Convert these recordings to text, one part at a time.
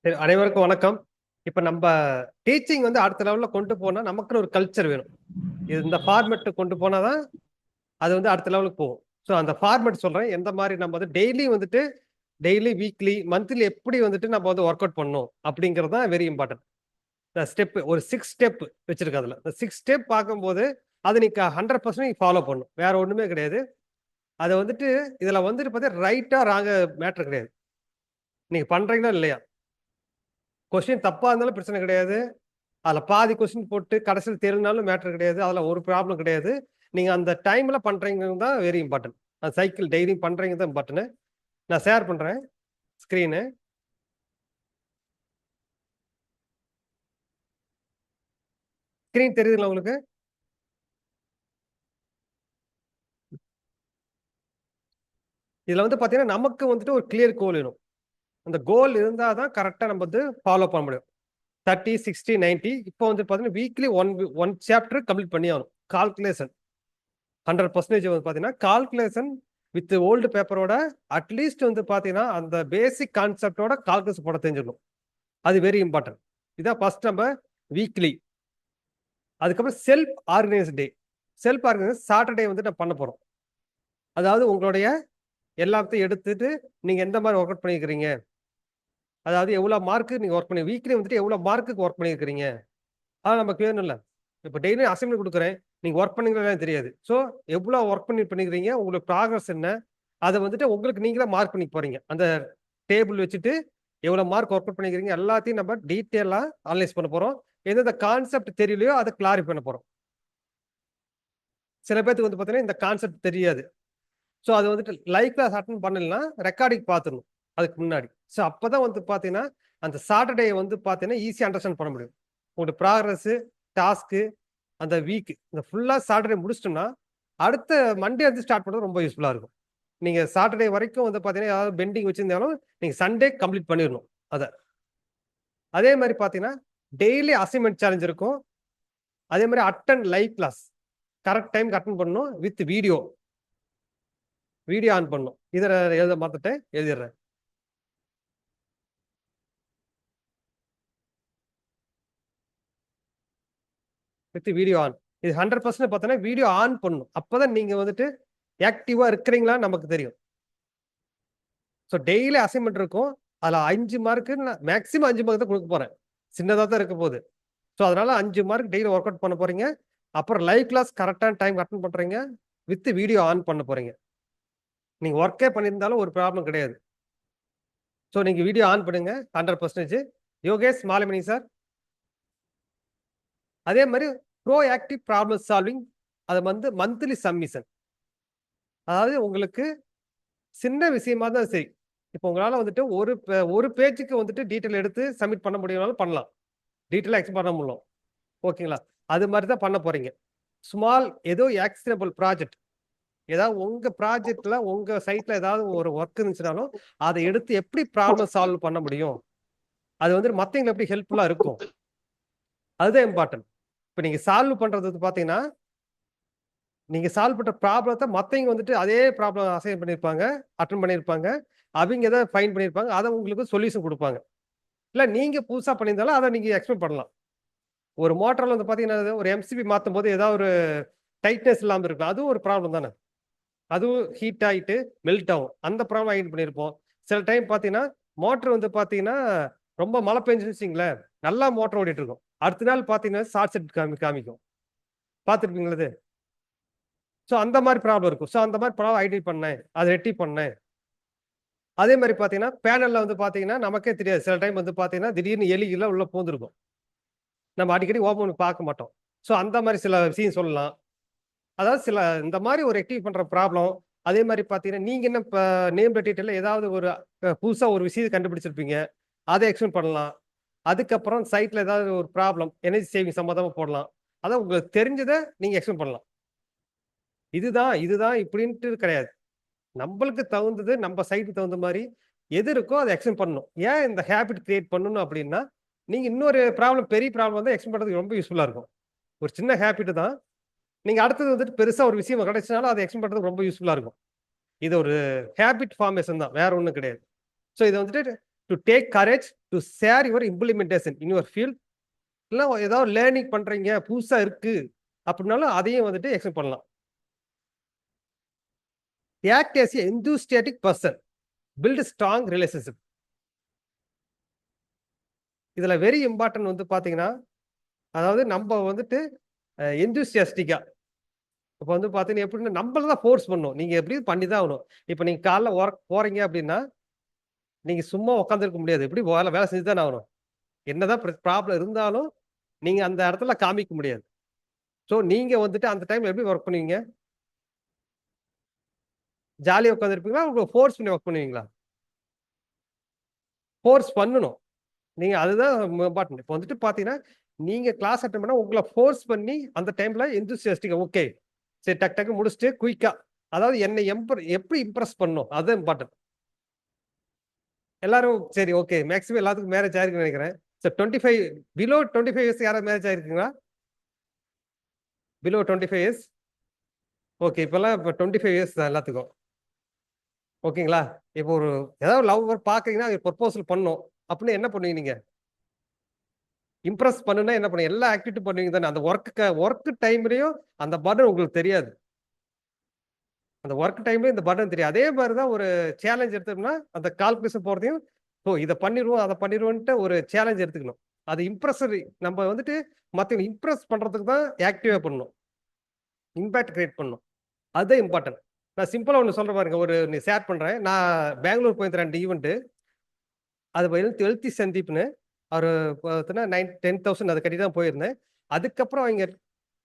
சரி, அனைவருக்கும் வணக்கம். இப்ப நம்ம டீச்சிங் வந்து அடுத்த லெவல்ல கொண்டு போனா நமக்குன்னு ஒரு கல்ச்சர் வேணும். இது இந்த ஃபார்மேட் கொண்டு போனா தான் அது வந்து அடுத்த லெவலுக்கு போகும். ஸோ அந்த ஃபார்மேட் சொல்றேன். எந்த மாதிரி நம்ம வந்து டெய்லி, வீக்லி, மந்த்லி எப்படி வந்துட்டு நம்ம வந்து ஒர்க் அவுட் பண்ணணும் அப்படிங்கிறது தான் வெரி இம்பார்ட்டன்ட். இந்த ஸ்டெப் ஒரு 6 ஸ்டெப் வச்சிருக்கேன் அதுல. இந்த 6 ஸ்டெப் பார்க்கும்போது அது நீ 100% நீ ஃபாலோ பண்ணணும். வேற ஒண்ணுமே கிடையாது. அத வந்துட்டு இதுல வந்துட்டு பார்த்தீங்கன்னா ரைட்டா ராங்கா மேட்டர் கிடையாது. நீங்க பண்றீங்களா இல்லையா? கொஸ்டின் தப்பா இருந்தாலும் பிரச்சனை கிடையாது. அதுல பாதி கொஸ்டின் போட்டு கடைசியில் தெரியலனாலும் மேட்டர் கிடையாது. அதுல ஒரு ப்ராப்ளம் கிடையாது. நீங்க அந்த டைம்ல பண்றீங்கிறது தான் வெரி இம்பார்ட்டன்ட். அந்த சைக்கிள் டெய்லி பண்றீங்க தான் இம்பார்ட்டன்ட். நான் ஷேர் பண்றேன் ஸ்கிரீனு. ஸ்கிரீன் தெரியுதுங்களா உங்களுக்கு? இதுல வந்து பாத்தீங்கன்னா நமக்கு வந்துட்டு ஒரு கிளியர் கோல் வேணும். அந்த கோல் இருந்தா தான் கரெக்டா நம்ம வந்து ஃபாலோ பண்ண முடியும். 30, 60, 90 இப்போ வந்து பாத்தீங்கன்னா வீக்லி ஒன் சாப்டர் கம்ப்ளீட் பண்ணி ஆகணும். கால்குலேஷன் 100% வந்து பாத்தீங்கன்னா கால்குலேஷன் வித் ஓல்டு பேப்பரோட அட்லீஸ்ட் வந்து பாத்தீங்கன்னா அந்த பேசிக் கான்செப்டோட கால்குலேஷன் போட தெரிஞ்சிடணும். அது வெரி இம்பார்ட்டன்ட். இதான் ஃபர்ஸ்ட் நம்ம வீக்லி. அதுக்கப்புறம் self organise day. Self organise Saturday வந்து நம்ம பண்ண போறோம். அதாவது உங்களுடைய எல்லாத்தையும் எடுத்துட்டு நீங்க எந்த மாதிரி ஒர்க் அவுட் பண்ணியிருக்கிறீங்க, அதாவது எவ்வளவு மார்க் நீங்க ஒர்க் பண்ணி வீக்லி வந்துட்டு எவ்வளவு மார்க்குக்கு ஒர்க் பண்ணியிருக்கிறீங்க, அது நமக்கு வேணும்ல. இப்போ டெய்லி அசைன்மெண்ட் கொடுக்குறேன், நீங்க ஒர்க் பண்ணீங்களா தெரியாது. ஸோ எவ்வளவு ஒர்க் பண்ணிருக்கிறீங்க, உங்களுக்கு ப்ராக்ரஸ் என்ன, அதை வந்துட்டு உங்களுக்கு நீங்களே மார்க் பண்ணி போறீங்க. அந்த டேபிள் வச்சுட்டு எவ்வளவு மார்க் ஒர்க் அவுட் பண்ணிக்கிறீங்க எல்லாத்தையும் நம்ம டீட்டெயிலா அனலைஸ் பண்ண போறோம். எந்தெந்த கான்செப்ட் தெரியலையோ அதை கிளாரிஃபை பண்ண போறோம். சில பேருக்கு வந்து பாத்தீங்கன்னா இந்த கான்செப்ட் தெரியாது. ஸோ அது வந்துட்டு லைவ் கிளாஸ் அட்டன் பண்ணலாம், ரெக்கார்டிங் பார்த்துடணும் அதுக்கு முன்னாடி. ஸோ அப்பதான் வந்து பாத்தீங்கன்னா அந்த சாட்டர்டே வந்து பாத்தீங்கன்னா ஈஸியா அண்டர்ஸ்டாண்ட் பண்ண முடியும். உங்களோட ப்ராக்ரஸ், டாஸ்க்கு, அந்த வீக் இந்த ஃபுல்லா சாட்டர்டே முடிச்சிட்டோம்னா அடுத்த மண்டே வந்து ஸ்டார்ட் பண்றது ரொம்ப யூஸ்ஃபுல்லா இருக்கும். நீங்க சாட்டர்டே வரைக்கும் வந்து பாத்தீங்கன்னா ஏதாவது பெண்டிங் வச்சிருந்தாலும் நீங்க சண்டே கம்ப்ளீட் பண்ணிடணும் அத. அதே மாதிரி பாத்தீங்கன்னா டெய்லி அசைன்மெண்ட் சேலஞ்ச் இருக்கும். அதே மாதிரி attend live class correct time attend பண்ணணும் வித் வீடியோ. வீடியோ ஆன் பண்ணணும். இதை எழுத மாத்திட்டேன், எழுதிடுறேன். With video on. இது 100% பார்த்தோன்னா வீடியோ ஆன் பண்ணணும். அப்பதான் நீங்க வந்துட்டு ஆக்டிவா இருக்கிறீங்களான்னு நமக்கு தெரியும். ஸோ டெய்லி அசைன்மெண்ட் இருக்கும். அதுல 5 மார்க்கு மேக்ஸிமம் 5 மார்க் தான் கொடுக்க போறேன். சின்னதா தான் இருக்க போகுது. ஸோ அதனால 5 மார்க் டெய்லி ஒர்க் அவுட் பண்ண போறீங்க. அப்புறம் லைவ் கிளாஸ் கரெக்டான டைம் அட்டன் பண்றீங்க. வித் வீடியோ ஆன் பண்ண போறீங்க. நீங்க ஒர்க்கே பண்ணியிருந்தாலும் ஒரு ப்ராப்ளம் கிடையாது. ஸோ நீங்க வீடியோ ஆன் பண்ணுங்க 100%. யோகேஷ் மாலிமணி சார். அதே மாதிரி ப்ரோ ஆக்டிவ் ப்ராப்ளம் சால்விங். அது வந்து மந்த்லி சப்மிஷன். அதாவது உங்களுக்கு சின்ன விஷயமா தான் சரி. இப்போ உங்களால வந்துட்டு ஒரு பேஜுக்கு வந்துட்டு டீட்டெயில் எடுத்து சப்மிட் பண்ண முடியும்னாலும் பண்ணலாம். டீட்டெயிலா எக்ஸ்பிளைன் பண்ண முடியும். ஓகேங்களா? அது மாதிரி தான் பண்ண போறீங்க. ஸ்மால் ஏதோ ஆக்ஷனபிள் ப்ராஜெக்ட். ஏதாவது உங்க ப்ராஜெக்ட்ல உங்க சைட்ல ஏதாவது ஒரு ஒர்க் இருந்துச்சுனாலும் அதை எடுத்து எப்படி ப்ராப்ளம் சால்வ் பண்ண முடியும், அது வந்து மத்தவங்களுக்கு எப்படி ஹெல்ப்ஃபுல்லா இருக்கும், அதுதான் இம்பார்ட்டன்ட். இப்போ நீங்க சால்வ் பண்றது வந்து பாத்தீங்கன்னா நீங்க சால்வ் பண்ற ப்ராப்ளத்தை மத்தவங்க வந்துட்டு அதே ப்ராப்ளம் அசைன் பண்ணியிருப்பாங்க, அட்டன் பண்ணியிருப்பாங்க. அவங்க எதாவது ஃபைண்ட் பண்ணியிருப்பாங்க. அதை உங்களுக்கு சொல்யூஷன் கொடுப்பாங்க. இல்ல நீங்க புதுசா பண்ணியிருந்தாலும் அதை நீங்க எக்ஸ்பிளைன் பண்ணலாம். ஒரு மோட்டார்ல வந்து பாத்தீங்கன்னா ஒரு எம்சிபி மாத்தும் போது ஏதாவது ஒரு டைட்னஸ் இல்லாம இருக்கும். அதுவும் ஒரு ப்ராப்ளம் தானே. அதுவும் ஹீட் ஆயிட்டு மெல்ட் ஆகும். அந்த ப்ராப்ளம் ஐடென்டி பண்ணியிருப்போம். சில டைம் பாத்தீங்கன்னா மோட்டர் வந்து பாத்தீங்கன்னா ரொம்ப மழை பெஞ்சுன்னு வச்சுங்களேன், நல்லா மோட்டர் ஓடிட்டு இருக்கும். அடுத்த நாள் பாத்தீங்கன்னா ஷார்ட் சர்க்யூட் காமிக்கும். பார்த்திருப்பீங்களா இது? ஸோ அந்த மாதிரி ப்ராப்ளம் இருக்கும். ஸோ அந்த மாதிரி ப்ராப்ளம் ஐடென்டி பண்ணேன், அதை ரெட்டி பண்ணேன். அதே மாதிரி பாத்தீங்கன்னா பேனல்ல வந்து பாத்தீங்கன்னா நமக்கே தெரியாது. சில டைம் வந்து பாத்தீங்கன்னா திடீர்னு எலிகள்லாம் உள்ள பூந்துருக்கும். நம்ம அடிக்கடி ஓப்பன் பண்ணி பார்க்க மாட்டோம். ஸோ அந்த மாதிரி சில விஷயம் சொல்லலாம். அதாவது சில இந்த மாதிரி ஒரு ரெக்டிஃபை பண்ற ப்ராப்ளம். அதே மாதிரி பாத்தீங்கன்னா நீங்க என்ன நேம் டீட்டெயில்ல ஏதாவது ஒரு புதுசா ஒரு விஷயத்தை கண்டுபிடிச்சிருப்பீங்க. அதை எக்ஸ்பிளைன் பண்ணலாம். அதுக்கப்புறம் சைட்ல ஏதாவது ஒரு ப்ராப்ளம் எனர்ஜி சேவிங் சம்பந்தமா போடலாம். அதான் உங்களுக்கு தெரிஞ்சதை நீங்க எக்ஸ்பிளைன் பண்ணலாம். இதுதான் இப்படின்ட்டு கிடையாது. நம்மளுக்கு தகுந்தது நம்ம சைட்டுக்கு தகுந்த மாதிரி எது இருக்கோ அதை எக்ஸ்பிளைன் பண்ணணும். ஏன் இந்த ஹேபிட் கிரியேட் பண்ணணும் அப்படின்னா, நீங்க இன்னொரு ப்ராப்ளம் பெரிய ப்ராப்ளம் வந்து எக்ஸ்பிளைன் பண்றதுக்கு ரொம்ப யூஸ்ஃபுல்லா இருக்கும். ஒரு சின்ன ஹேபிட் தான். நீங்க அடுத்தது வந்துட்டு பெருசா ஒரு விஷயம் கிடைச்சனாலும் அதை எக்ஸ்பிளைன் பண்றதுக்கு ரொம்ப யூஸ்ஃபுல்லா இருக்கும். இது ஒரு ஹேபிட் ஃபார்மேஷன் தான். வேற ஒண்ணும் கிடையாது. ஸோ இதை வந்துட்டு to take courage to share your implementation in your field. இல்லை ஏதாவது லேர்னிங் பண்றீங்க புதுசா இருக்கு அப்படின்னாலும் அதையும் வந்துட்டு எக்ஸ்பிளைன் பண்ணலாம். Act as a enthusiastic person, build strong relationship. இதுல வெரி இம்பார்ட்டன்ட் வந்து பாத்தீங்கன்னா, அதாவது நம்ம வந்துட்டு எந்தூசியாஸ்டிக்கா இப்போ வந்து பாத்தீங்கன்னா எப்படின்னா நம்மள தான் ஃபோர்ஸ் பண்ணும். நீங்க எப்படியும் பண்ணி தான் ஆகணும். இப்போ நீங்க காலைல ஒர்க் போறீங்க அப்படின்னா நீங்க சும்மா உட்காந்துருக்க முடியாது. எப்படி வேலை வேலை செஞ்சு தானே ஆகணும். என்னதான் ப்ராப்ளம் இருந்தாலும் நீங்க அந்த இடத்துல காமிக்க முடியாது. ஸோ நீங்க வந்துட்டு அந்த டைம்ல எப்படி ஒர்க் பண்ணுவீங்க? ஜாலியா உட்காந்துருப்பீங்களா? உங்களுக்கு ஃபோர்ஸ் பண்ணி ஒர்க் பண்ணுவீங்களா? ஃபோர்ஸ் பண்ணணும். நீங்க அதுதான் இம்பார்ட்டன்ட். இப்போ வந்துட்டு பார்த்தீங்கன்னா, நீங்க கிளாஸ் அட்டெண்ட் பண்ணா உங்கள ஃபோர்ஸ் பண்ணி அந்த டைம்ல எந்தூசியாஸ்டிக்கா ஓகே. சரி டக் டக்குன்னு முடிச்சுட்டு குயிக்கா அதாவது என்னை எப்படி இம்ப்ரெஸ் பண்ணணும்? அதுதான் இம்பார்ட்டன்ட். எல்லாரும் சரி ஓகே. மேக்ஸிமம் எல்லாத்துக்கும் மேரேஜ் ஆயிருக்குன்னு நினைக்கிறேன். சோ 25 பிலோ 25 இயர்ஸ் யாராவது மேரேஜ் ஆயிருக்குங்களா? Below 25 years. ஓகே. இப்பல்லாம் இப்ப 25 இயர்ஸ் தான் எல்லாத்துக்கும். ஓகேங்களா? இப்போ ஒரு ஏதாவது லவ் பார்க்குறீங்கன்னா, ப்ரொபோசல் பண்ணணும். அப்டின்னா என்ன பண்ணுவீங்க நீங்க? இம்ப்ரெஸ் பண்ணுனா என்ன பண்ணுவீங்க? எல்லா ஆக்டிவிட்டி பண்ணுவீங்க தானே. அந்த வொர்க் டைம்லயும் அந்த பர்டன் உங்களுக்கு தெரியாது. அந்த வொர்க் டைம்லயும் இந்த பர்டன் தெரியாது. அதே மாரி தான் ஒரு சேலஞ்ச் எடுத்தோம்னா, அந்த கால்குலேஷன் போறதையும், ஓ இத பண்ணிருவோம், அத பண்ணிருவோன்ட்டு ஒரு சேலஞ்ச் எடுத்துக்கணும். அது இம்ப்ரெஸரி நம்ம வந்துட்டு மத்தவங்கள இம்ப்ரெஸ் பண்றதுக்கு தான் ஆக்டிவா பண்ணணும். இம்பாக்ட் கிரியேட் பண்ணணும். அதுதான் இம்பார்ட்டன்ட். நான் சிம்பிளா ஒண்ணு சொல்றேன் பாருங்க. ஷேர் பண்றேன். நான் பெங்களூர் போயிருந்தேன் 2 ஈவென்ட். அது எழுத்தி சந்தீப்னு. அவரு பார்த்தீங்கன்னா 10,000 அத கட்டி தான் போயிருந்தேன். அதுக்கப்புறம் அவைங்க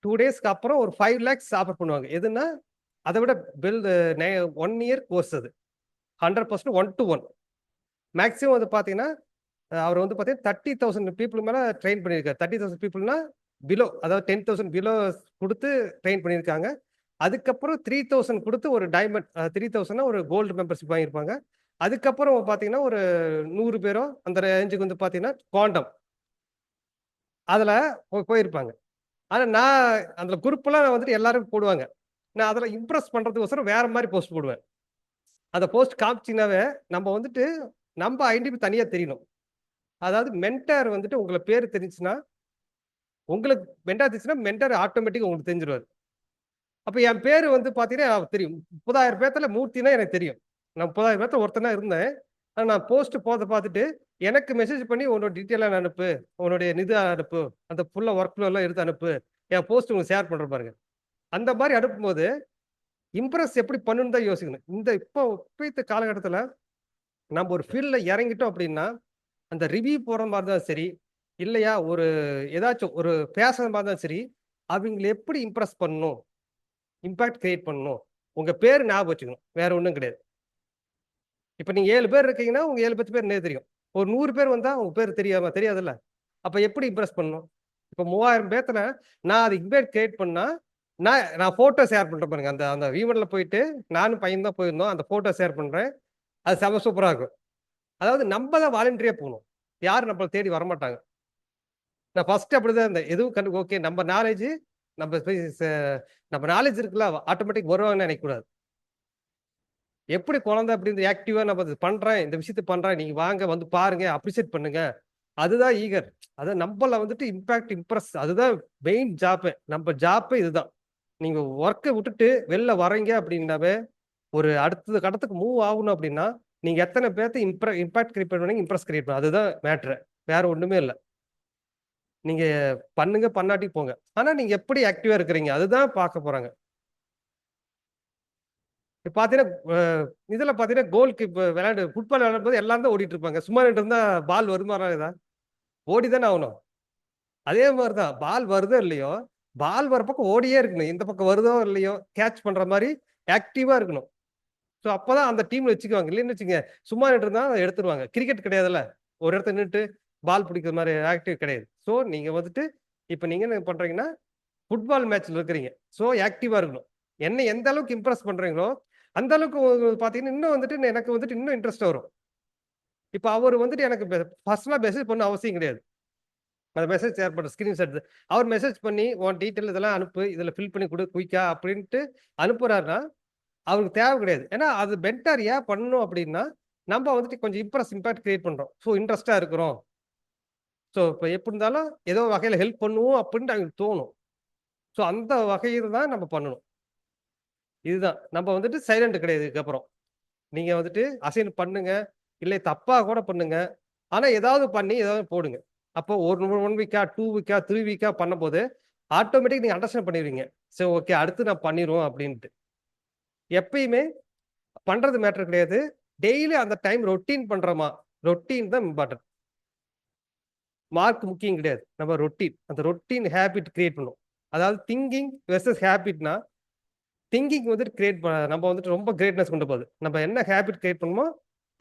2 டேஸ்க்கு அப்புறம் ஒரு 5 லேக்ஸ் ஆஃபர் பண்ணுவாங்க. எதுன்னா, அத விட பில் 1 இயர் கோர்ஸ் அது. 100% 1 to 1. மேக்ஸிமம் வந்து பார்த்தீங்கன்னா, அவர் வந்து பார்த்தீங்கன்னா 30,000 பீப்பிள் மேல ட்ரெயின் பண்ணியிருக்காரு. 30,000 பீப்பிள்னா பிலோ அதாவது 10,000 பிலோ குடுத்து ட்ரெயின் பண்ணியிருக்காங்க. அதுக்கப்புறம் 3,000 குடுத்து ஒரு டைமண்ட் 3,000னா ஒரு கோல்டு மெம்பர்ஷிப் வாங்கியிருப்பாங்க. அதுக்கப்புறம் பார்த்தீங்கன்னா, ஒரு 100 பேரோ அந்த ரேஞ்சுக்கு வந்து பார்த்தீங்கன்னா, குவாண்டம் அதுல போயிருப்பாங்க. ஆனா நான் அந்த குரூப்லாம் வந்துட்டு எல்லாரும் போடுவாங்க. நான் அதுல இம்ப்ரெஸ் பண்றதுக்கோசரம் வேற மாரி போஸ்ட் போடுவேன். அந்த போஸ்ட் காமிச்சீங்கன்னாவே, நம்ம வந்துட்டு நம்ம ஐடென்டிட்டி தனியா தெரியணும். அதாவது மென்டார் வந்துட்டு உங்கள பேரு தெரிஞ்சுச்சுன்னா, உங்களுக்கு மென்டார் தெரிஞ்சுச்சுன்னா, மென்டார் ஆட்டோமேட்டிக்கா உங்களுக்கு தெரிஞ்சுருவாரு. அப்ப என் பேரு வந்து பார்த்தீங்கன்னா தெரியும். 30,000 பேத்துல மூர்த்தினா எனக்கு தெரியும். நான் 30,000 பேத்துல ஒருத்தனா இருந்தேன். ஆனா நான் போஸ்ட் போறத பார்த்துட்டு, எனக்கு மெசேஜ் பண்ணி உன்னோட டீட்டெயில்லாம் அனுப்பு. உன்னுடைய அனுப்பு. அந்த ஃபுல்லா ஒர்க் ஃப்ளோ எல்லாம் எடுத்து அனுப்பு. என் போஸ்ட் உங்களுக்கு ஷேர் பண்றேன் பாருங்க. அந்த மாரி அனுப்பும்போது, இம்ப்ரெஸ் எப்படி பண்ணணும்னு தான் யோசிக்கணும். இப்பத்த காலகட்டத்துல நம்ம ஒரு ஃபீல்ட்ல இறங்கிட்டோம் அப்படின்னா, அந்த ரிவ்யூ போடுற மாரி தான் சரி, இல்லையா ஏதாச்சும் ஒரு பேசுற மாரி தான் சரி, அவிங்கள எப்படி இம்ப்ரெஸ் பண்ணணும்? இம்பாக்ட் கிரியேட் பண்ணணும். உங்க பேரு ஞாபகம் வச்சுக்கணும். வேற ஒண்ணும் கிடையாது. இப்ப நீங்க 7 பேர் இருக்கீங்கன்னா, உங்க 7 10 பேர் எனக்கு தெரியும். ஒரு 100 பேர் வந்தா உங்க பேரு தெரியாதுல்ல? அப்ப எப்படி இம்ப்ரெஸ் பண்ணணும்? இப்ப 3000 பேத்துல நான் அது இம்பாக்ட் கிரியேட் பண்ணா, நான் ஃபோட்டோ ஷேர் பண்றேன் பாருங்க. அந்த அந்த ஈவென்ட்ல போயிட்டு நானும் பையனும் தான் போயிருந்தோம். அந்த ஃபோட்டோ ஷேர் பண்றேன். அது செம சூப்பரா இருக்கும். அதாவது நம்ப தான் வாலண்டரியா போணும். யாரும் நம்மள தேடி வரமாட்டாங்க. நான் ஃபர்ஸ்ட் அப்படிதான் இருந்தேன். எதுவும் ஓகே நம்ம போய் நம்ம நாலேட்ஜ் இருக்குல்ல ஆட்டோமேட்டிக் வருவாங்கன்னு நினைக்கக்கூடாது. எப்படி குழந்தை அப்படி இந்த ஆக்டிவா நம்ம இது பண்றேன், இந்த விஷயத்த பண்றேன். நீங்க வாங்க வந்து பாருங்க, அப்ரிஷியேட் பண்ணுங்க. அதுதான் ஈகர். அதான் நம்பள வந்துட்டு இம்ப்ரெஸ் அதுதான் மெயின் ஜாப்பே. நம்ம ஜாப்பே இதுதான். நீங்க வொர்க்க விட்டுட்டு வெளில வர்றீங்க அப்படின்னாவே, ஒரு அடுத்த கட்டத்துக்கு மூவ் ஆகணும் அப்படின்னா, நீங்க எத்தன பேத்த இம்பாக்ட் கிரியேட் பண்ணுவீங்க, இம்ப்ரெஸ் கிரியேட் பண்ணணும். அதுதான் மேட்டரே. வேற ஒண்ணுமே இல்ல. நீங்க பண்ணுங்க, பண்ணாட்டி போங்க. ஆனா நீங்க எப்படி ஆக்டிவா இருக்கிறீங்க? அதுதான் பார்க்க போறாங்க. இப்ப பார்த்தீங்கன்னா, இதுல பார்த்தீங்கன்னா, கோல் கீப் ஃபுட்பால் விளையாடும்போது எல்லாரும் தான் ஓடிட்டு இருப்பாங்க. சும்மா நின்னுட்டு இருந்தா பால் வருமா வராதா? ஓடி தானே ஆகணும். அதே மாரி தான். பால் வருதோ இல்லையோ, பால் வர பக்கம் ஓடியே இருக்கணும். இந்த பக்கம் வருதோ இல்லையோ, கேட்ச் பண்ற மாரி ஆக்டிவா இருக்கணும். ஸோ அப்பதான் அந்த டீம்ல வச்சுக்குவாங்க. இல்லைன்னு வச்சுக்கங்க, சும்மா நின்னுட்டு இருந்தா எடுத்துருவாங்க. கிரிக்கெட் கிடையாதுல்ல. ஒரு இடத்துல நின்னுட்டு பால் பிடிக்கிற மாரி ஆக்டிவ் கிடையாது. ஸோ நீங்க வந்துட்டு இப்ப நீங்க என்ன பண்றீங்கன்னா, ஃபுட்பால் மேட்ச்ல இருக்கிறீங்க. ஸோ ஆக்டிவா இருக்கணும். என்ன எந்த அளவுக்கு இம்ப்ரெஸ் பண்றீங்களோ, அந்த அளவுக்கு பார்த்தீங்கன்னா, இன்னும் வந்துட்டு எனக்கு வந்துட்டு இன்னும் இன்ட்ரெஸ்ட் வரும். இப்ப அவரு வந்துட்டு எனக்கு பர்சனலா மெசேஜ் பண்ண அவசியம் கிடையாது. அந்த மெசேஜ் ஷேர் பண்ற ஸ்கிரீன்ஷாட் எடுத்து அவர் மெசேஜ் பண்ணி, உன் டீட்டெயில் இதெல்லாம் அனுப்பு. இதுல ஃபில் பண்ணி குடு குயிக்கா அப்படின்ட்டு அனுப்புறாருன்னா, அவருக்கு தேவை கிடையாது. ஏன்னா, அது மென்டார் ஏன் பண்ணணும் அப்படின்னா, நம்ம வந்துட்டு கொஞ்சம் இம்பாக்ட் கிரியேட் பண்றோம். ஸோ இன்ட்ரெஸ்டா இருக்கிறோம். ஸோ இப்போ எப்படி இருந்தாலும் ஏதோ வகையில ஹெல்ப் பண்ணுவோம் அப்படின்னு அவங்களுக்கு தோணும். ஸோ அந்த வகையில தான் நம்ம பண்ணணும். இதுதான். நம்ம வந்துட்டு சைலண்ட் கிடையாது இதுக்கப்புறம். நீங்க வந்துட்டு அசைன் பண்ணுங்க. இல்லை தப்பா கூட பண்ணுங்க. ஆனா ஏதாவது பண்ணி ஏதாவது போடுங்க. அப்போ ஒரு 1 வீக்கா, 2 வீக்கா, 3 வீக்கா பண்ணும்போது, ஆட்டோமேட்டிக் நீங்க அண்டர்ஸ்டாண்ட் பண்ணிருவீங்க. சரி ஓகே அடுத்து நான் பண்ணிருவோம் அப்படின்ட்டு. எப்பயுமே பண்றது மேட்டர் கிடையாது. டெய்லி அந்த டைம் ரொட்டீன் பண்றோமா? ரொட்டீன் தான் இம்பார்ட்டன்ட். மார்க் முக்கியம் கிடையாது. நம்ம ரொட்டீன். அந்த ரொட்டீன் ஹேபிட் கிரியேட் பண்ணும். அதாவது திங்கிங் வெர்சஸ் ஹேபிட்னா, திங்கிங் வந்துட்டு நம்ம வந்துட்டு ரொம்ப கிரேட்னஸ் கொண்டு போகுது. நம்ம என்ன ஹேபிட் கிரியேட் பண்ணுமோ,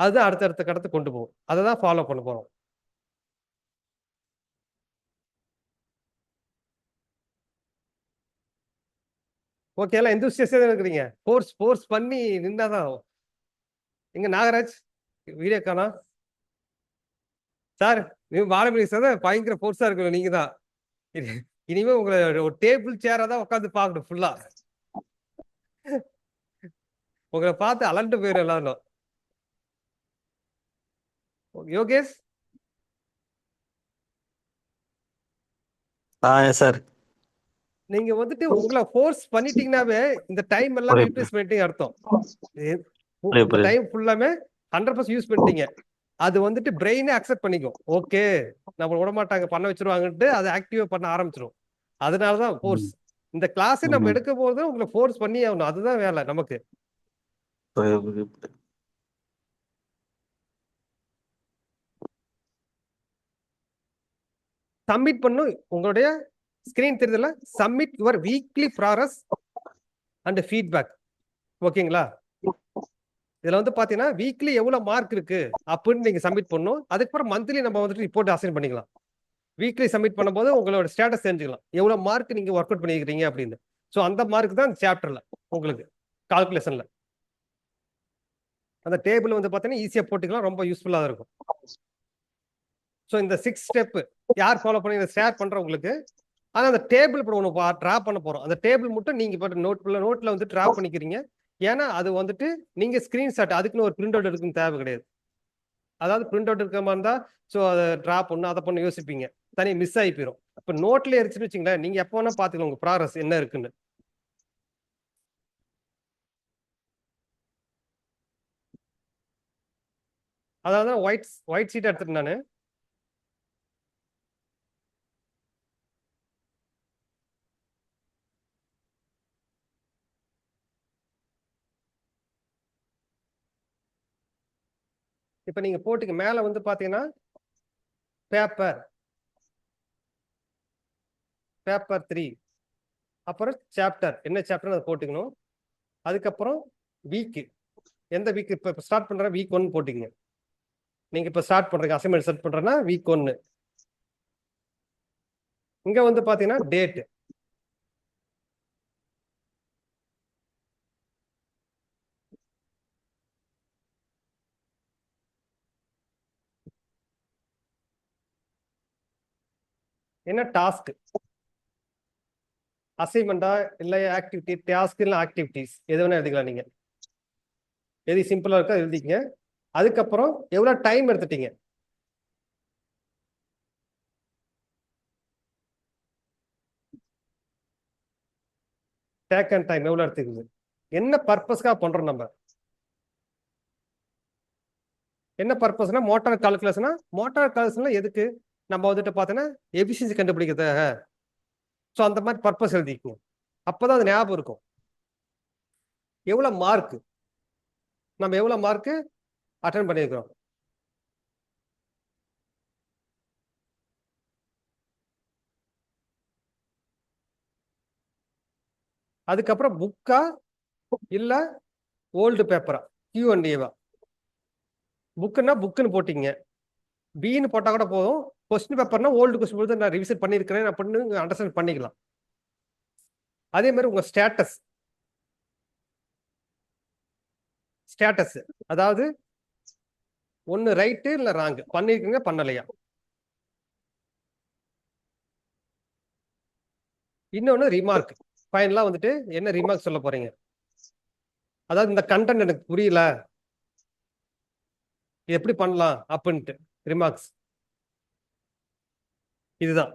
அதுதான் அடுத்த கட்டத்துக்கு கொண்டு போகும். அத தான் ஃபாலோ பண்ண போறோம். ஓகே எல்லாம் எந்தூசியஸ்டா தான் இருக்கிறீங்க. ஃபோர்ஸ் பண்ணி நின்னா தான் ஆகும். எங்க நாகராஜ்? வீடியோ காணோம். சார், நீங்க பாலமணி சார் தான் பயங்கர ஃபோர்ஸா இருக்கணும் நீங்க தான். இனிமே உங்கள ஒரு டேபிள் சேரா தான் உட்கார்ந்து பார்க்கணும் ஃபுல்லா. உங்கள பார்த்து அலண்டு போயிரும் எல்லாரும். யோகேஷ்? சார். நீங்க வந்துட்டு உங்கள ஃபோர்ஸ் பண்ணிட்டீங்கன்னாவே, இந்த டைம் எல்லாம் புரியுது. யூட்டிலைஸ் பண்ணிட்டீங்க அர்த்தம். இந்த புரியுது. டைம் ஃபுல்லாமே 100% யூஸ் பண்ணிட்டீங்க. அது வந்துட்டு பிரெயினே அக்செப்ட் பண்ணிக்கும். ஓகே, நம்மள விடமாட்டாங்க பண்ண வச்சுருவாங்கன்ட்டு அத ஆக்டிவா பண்ண ஆரம்பிச்சுரும். அதனால தான் ஃபோர்ஸ். இந்த கிளாஸே நம்ம ம். எடுக்கும்போது உங்கள ஃபோர்ஸ் பண்ணியே ஆகணும். அதுதான் வேலை நமக்கு. புரியுது. சப்மிட் பண்ணும். உங்களுடைய ஸ்கிரீன் தெரியுதுல்ல? Submit your weekly progress and feedback. ஓகேங்களா? இதுல வந்து பாத்தீங்கன்னா, வீக்லி எவ்வளவு மார்க் இருக்கு அப்படின்னு நீங்க சப்மிட் பண்ணணும். அதுக்கப்புறம் மந்த்லி நம்ம வந்துட்டு ரிப்போர்ட் அசைன் பண்ணிக்கலாம். வீக்லி சப்மிட் பண்ணும்போது உங்களோட ஸ்டேட்டஸ் தெரிஞ்சுக்கலாம். எவ்வளவு மார்க் நீங்க ஒர்க் அவுட் பண்ணிருக்கீங்க அப்படின்னு. சோ அந்த மார்க் தான் சாப்டர்ல உங்களுக்கு கால்குலேஷன்ல. அந்த டேபிள் வந்து பாத்தீங்கன்னா ஈஸியா போட்டுக்கலாம். ரொம்ப யூஸ்ஃபுல்லா இருக்கும். சோ இந்த 6 ஸ்டெப் யார் ஃபாலோ பண்ணி ஷேர் பண்றவங்களுக்கு. ஆனா அந்த டேபிள் இப்போ ஒன்று டிரா பண்ண போறோம். அந்த டேபிள் மட்டும் நீங்க இப்போ நோட்ல வந்து டிரா பண்ணிக்கிறீங்க. ஏன்னா அது வந்துட்டு நீங்க ஸ்கிரீன்ஷாட் அதுக்குன்னு ஒரு பிரிண்ட் அவுட் எடுக்கணும் தேவை கிடையாது. அதாவது பிரிண்ட் அவுட் இருக்கிற மாதிரி இருந்தா ஸோ அதை டிரா பண்ணணும் அதை பண்ண யோசிப்பீங்க. தனி மிஸ் ஆகி போயிடும். இப்போ நோட்ல இருந்துச்சுன்னு வச்சுங்களேன், நீங்க எப்போ வேணா பாத்துக்கலாம் உங்க ப்ராக்ரஸ் என்ன இருக்குன்னு. அதாவது ஒயிட் ஷீட் எடுத்துட்டு நானு இப்ப நீங்க போட்டுக்க மேல வந்து பாத்தீங்கன்னா பேப்பர் 3 அப்புறம் சாப்டர் என்ன சாப்டர் அதை போட்டுக்கணும். அதுக்கப்புறம் வீக் எந்த வீக் இப்ப ஸ்டார்ட் பண்ற வீக் 1 போட்டுக்கங்க. நீங்க இப்ப ஸ்டார்ட் பண்றீங்க அசைன்மெண்ட் செட் பண்றேன்னா வீக் 1. இங்க வந்து பாத்தீங்கன்னா டேட். என்ன டாஸ்க் அசைன்மெண்டா இல்ல ஆக்டிவிட்டி டாஸ்க் இல்ல ஆக்டிவிட்டிஸ் எது வேணா எழுதிக்கலாம். நீங்க எது சிம்பிளா இருக்கோ எழுதிக்கங்க. அதுக்கப்புறம் எவ்வளவு டைம் எடுத்துட்டீங்க. டேக் அண்ட் டைம் எவ்வளவு எடுத்துக்குது. என்ன பர்பஸ்க்காக பண்றோம் நம்ம. என்ன பர்பஸ்னா மோட்டார் கால்குலேஷன்ல எதுக்கு நம்ம வந்துட்டு பார்த்தோன்னா எஃபிஷியன்சி கண்டுபிடிக்கிறதுக்காக. ஸோ அந்த மாதிரி பர்பஸ் எழுதிக்கணும். அப்பதான் அது ஞாபகம் இருக்கும். எவ்வளவு மார்க் நம்ம எவ்வளவு மார்க் அட்டன் பண்ணியிருக்கிறோம். அதுக்கப்புறம் புக்கா இல்ல ஓல்டு பேப்பரா Q&A-வா. புக்குன்னா புக்குன்னு போட்டீங்க. பின்னு போட்டா கூட போதும். கொஸ்டின் பேப்பர்னா ஓல்டு கொஸ்டின் போது நான் ரிவிசன் பண்ணியிருக்கிறேன் அப்படின்னு அண்டர்ஸ்டாண்ட் பண்ணிக்கலாம். அதே மாதிரி உங்க ஸ்டேட்டஸ் அதாவது ஒன்னு ரைட்டு இல்ல ராங் பண்ணிருக்கீங்க பண்ணலையா. இன்னொன்னு ரிமார்க். ஃபைனலா வந்துட்டு என்ன ரிமார்க் சொல்ல போறீங்க. அதாவது இந்த கண்டென்ட் எனக்கு புரியல. இது எப்படி பண்ணலாம் அப்படின்ட்டு ரிமார்க்ஸ் இதுதான்.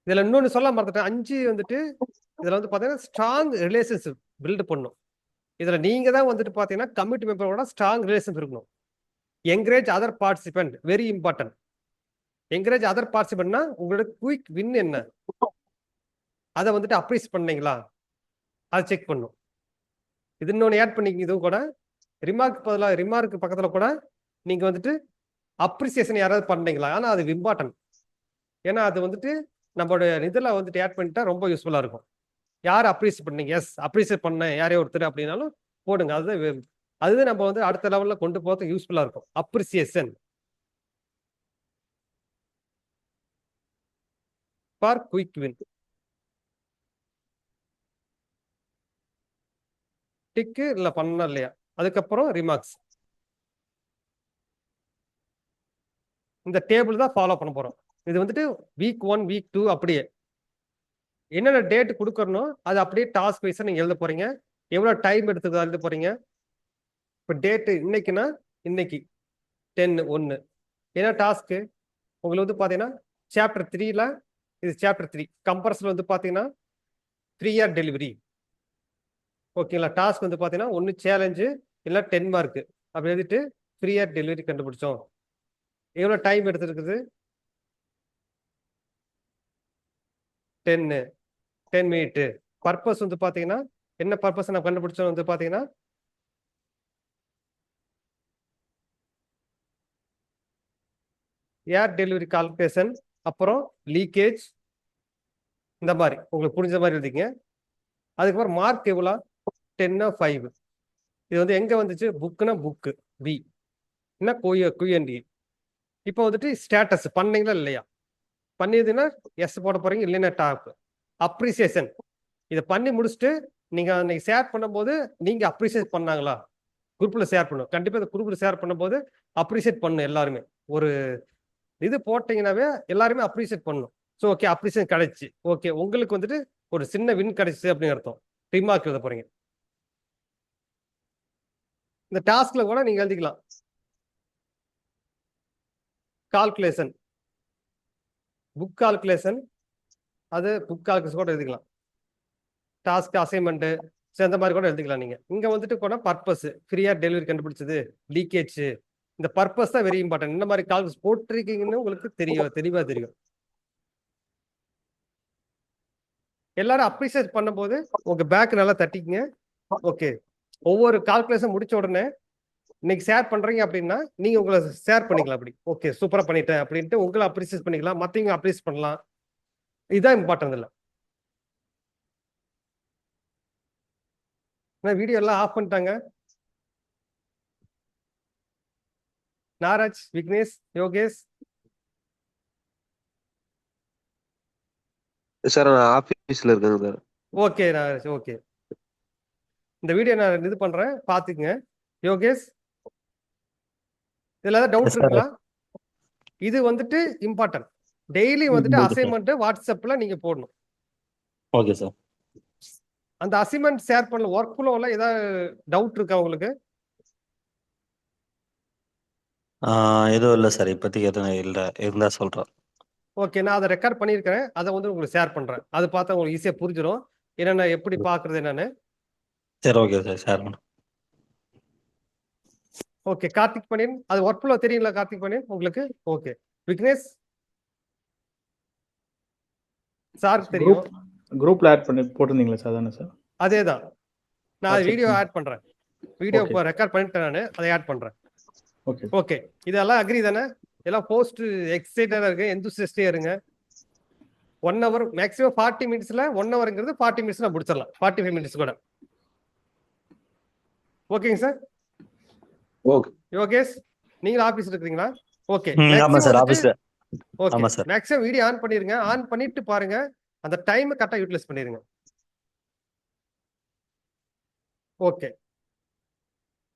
இதுல இன்னொன்னு சொல்ல மறந்துட்டேன். 5 வந்துட்டு இதுல வந்து பாத்தீங்கன்னா ஸ்ட்ராங் ரிலேஷன்ஷிப் பில்ட் பண்ணும். இதுல நீங்க தான் வந்துட்டு பாத்தீங்கன்னா கமிட்டி மெம்பரோட ஸ்ட்ராங் ரிலேஷன் இருக்கணும். Encourage other participant very important. Encourage other பார்ட்டிசிபென்ட்னா உங்களோட குயிக் வின் என்ன, அதை வந்துட்டு அப்ரைஸ் பண்ணீங்களா, அதை செக் பண்ணும். இது இன்னொன்று ஆட் பண்ணிக்க. இதுவும் கூட ரிமார்க்கு பக்கத்துல கூட நீங்க வந்துட்டு அப்ரிசியேஷன் யாராவது பண்ணீங்களா, ஆனா அது இம்பார்ட்டன்ட். ஏன்னா அது வந்துட்டு நம்மளோட இதில் வந்துட்டு ஆட் பண்ணிட்டா ரொம்ப யூஸ்ஃபுல்லா இருக்கும். யார் அப்ரிசியேட் பண்ணீங்க, எஸ் அப்ரிசியேட் பண்ண யாரையோ ஒருத்தர் அப்படின்னாலும் போடுங்க. அது நம்ம வந்து அடுத்த லெவல்ல கொண்டு போகிறதுக்கு யூஸ்ஃபுல்லா இருக்கும். Appreciation for quick win. டிக்கு இல்ல பண்ண இல்லையா. அதுக்கப்புறம் ரிமார்க்ஸ். இந்த டேபிள் தான் ஃபாலோ பண்ண போறோம். இது வந்துட்டு வீக் 1 வீக் 2 அப்படியே என்னென்ன டேட் கொடுக்கறனோ அது அப்படியே டாஸ்க் வைஸா நீங்க எழுத போறீங்க. எவ்வளவு டைம் எடுத்துக்கு எழுத போறீங்க. இப்போ டேட்டு இன்னைக்குன்னா இன்னைக்கு 10/1 என்ன டாஸ்க்கு உங்களுக்கு வந்து பாத்தீங்கன்னா சாப்டர் 3ல இது சாப்டர் 3 கம்பரஸ்ல வந்து பாத்தீங்கன்னா 3 இயர் டெலிவரி. ஓகேங்களா. டாஸ்க் வந்து பாத்தீங்கன்னா 1 சேலஞ்சு இல்லை 10 மார்க் அப்படி எழுதிட்டு 3 இயர் டெலிவரி கண்டுபிடிச்சோம். எவ்வளவு டைம் எடுத்துருக்குது 10 மினிட். பர்பஸ் வந்து பாத்தீங்கன்னா என்ன பர்பஸ் நான் கண்டுபிடிச்சோம் வந்து பாத்தீங்கன்னா ஏர் டெலிவரி கால்குலேஷன், அப்புறம் லீக்கேஜ், இந்த மாதிரி உங்களுக்கு புரிஞ்ச மாதிரி எழுதிங்க. அதுக்கப்புறம் மார்க் எவ்வளோ 10/5. இது வந்து எங்க வந்துச்சு, புக்குன்னா புக்கு பி என்ன QND. இப்போ வந்துட்டு ஸ்டேட்டஸ் பண்ணீங்களா இல்லையா, பண்ணியதுன்னா எஸ் போட போறீங்க, இல்லைன்னா டாப். அப்ரிசியேஷன் இதை பண்ணி முடிச்சுட்டு நீங்க அன்னைக்கு ஷேர் பண்ணும்போது நீங்க அப்ரிசியேட் பண்ணாங்களா, குரூப்ல ஷேர் பண்ணும். கண்டிப்பா இந்த குரூப்ல ஷேர் பண்ணும்போது அப்ரிசியேட் பண்ணும் எல்லாருமே. ஒரு இது போட்டீங்கன்னாவே எல்லாருமே அப்ரிசியேட் பண்ணணும். ஸோ ஓகே அப்ரிசியேட் கிடைச்சு, ஓகே உங்களுக்கு வந்துட்டு ஒரு சின்ன வின் கிடைச்சு அப்படின்னு அர்த்தம். ரிமார்க் எழுத போறீங்க. இந்த டாஸ்க்ல கூட நீங்க எழுதிக்கலாம். கால்குலேஷன் புக் கால்குலேஷன், அது புக் கால்குலேஷன் கூட எழுதிக்கலாம். டாஸ்க் அசைன்மெண்ட் அந்த மாதிரி கூட எழுதிக்கலாம். நீங்க இங்க வந்துட்டு கூட பர்பஸ் ஃப்ரீயா டெலிவரி கண்டுபிடிச்சது, லீக்கேஜ், இந்த பர்பஸ் தான் வெரி இம்பார்ட்டன்ட். இந்த மாதிரி கால்குலேஷன் போட்டிருக்கீங்கன்னு உங்களுக்கு தெளிவா தெரியும். எல்லாரும் அப்ரிசியேட் பண்ணும்போது உங்க பேக் நல்லா தட்டிக்குங்க. ஓகே ஒவ்வொரு கால்குலேஷன் முடிச்ச உடனே இன்னைக்கு ஷேர் பண்றீங்க அப்படின்னா நீங்க உங்களை ஷேர் பண்ணிக்கலாம். அப்படி ஓகே சூப்பரா பண்ணிட்டேன் அப்படின்ட்டு உங்களை அப்ரிசியேட் பண்ணிக்கலாம், மற்றவங்க அப்ரிசியேட் பண்ணலாம். இதுதான் இம்பார்ட்டன்ட். இல்லை வீடியோ எல்லாம் ஆஃப் பண்ணிட்டாங்க. நாராஜ், விக்னேஷ், யோகேஷ். சார் நான் ஆபீஸ்ல இருக்கேங்க சார். ஓகே நாராஜ், ஓகே இந்த வீடியோ நான் இது பண்றேன், பாத்துக்குங்க. யோகேஷ் இதுல ஏதாவது டவுட் இருக்குங்களா? இது வந்துட்டு இம்பார்ட்டன்ட். டெய்லி வந்துட்டு அசைன்மெண்ட் வாட்ஸ்அப்ல நீங்க போடணும். Okay sir. அந்த அசைன்மெண்ட் ஷேர் பண்ணல ஒர்க் ஃப்ளோல ஏதாவது டவுட் இருக்கா உங்களுக்கு? எதுவும் இல்லை சார், இப்போதைக்கு எதுவும் இல்லை, இருந்தா சொல்றேன். ஓகே நான் அதை ரெக்கார்ட் பண்ணியிருக்கிறேன், அதை வந்து உங்களுக்கு ஷேர் பண்றேன். அது பார்த்தா உங்களுக்கு ஈஸியா புரிஞ்சிடும் என்னென்ன எப்படி பாக்குறது என்னன்னு. சரி ஓகே சார், ஷேர் பண்ணு. ஓகே கார்த்திக் பண்ணியன், அது ஒர்க் ஃப்ளோ தெரியுங்களா கார்த்திக் பண்ணியன் உங்களுக்கு? ஓகே விக்னேஷ் சார் தெரியும், குரூப்ல ஆட் பண்ணி போட்டிருந்தீங்களா சார்? தானே சார், அதேதான். நான் வீடியோ ஆட் பண்றேன், வீடியோ Okay. இப்போ ரெக்கார்ட் பண்ணிட்டேன், நான் அதை ஆட் பண்றேன். ஓகே ஓகே இதெல்லாம் அக்ரி தானே? எல்லாம் போஸ்ட் எக்ஸைட்டடா இருக்கு, எந்தூசியஸ்டே இருங்க. 1 hour மேக்ஸிமம் 40 மினிட்ஸ்ல 1 hourங்கிறது 40 மினிட்ஸ்ல முடிச்சிடலாம், 45 மினிட்ஸ் கூட. ஓகேங்க சார். ஓகே யோகேஷ் நீங்களும் ஆபீஸ்ல இருக்கீங்களா? ஓகே ஆமா சார், ஆபீஸ்ல. ஓகே ஆமா சார். மேக்ஸிமம் வீடியோ ஆன் பண்ணிருங்க, ஆன் பண்ணிட்டு பாருங்க, அந்த டைம் கரெக்டா யூட்டிலைஸ் பண்ணிருங்க. ஓகே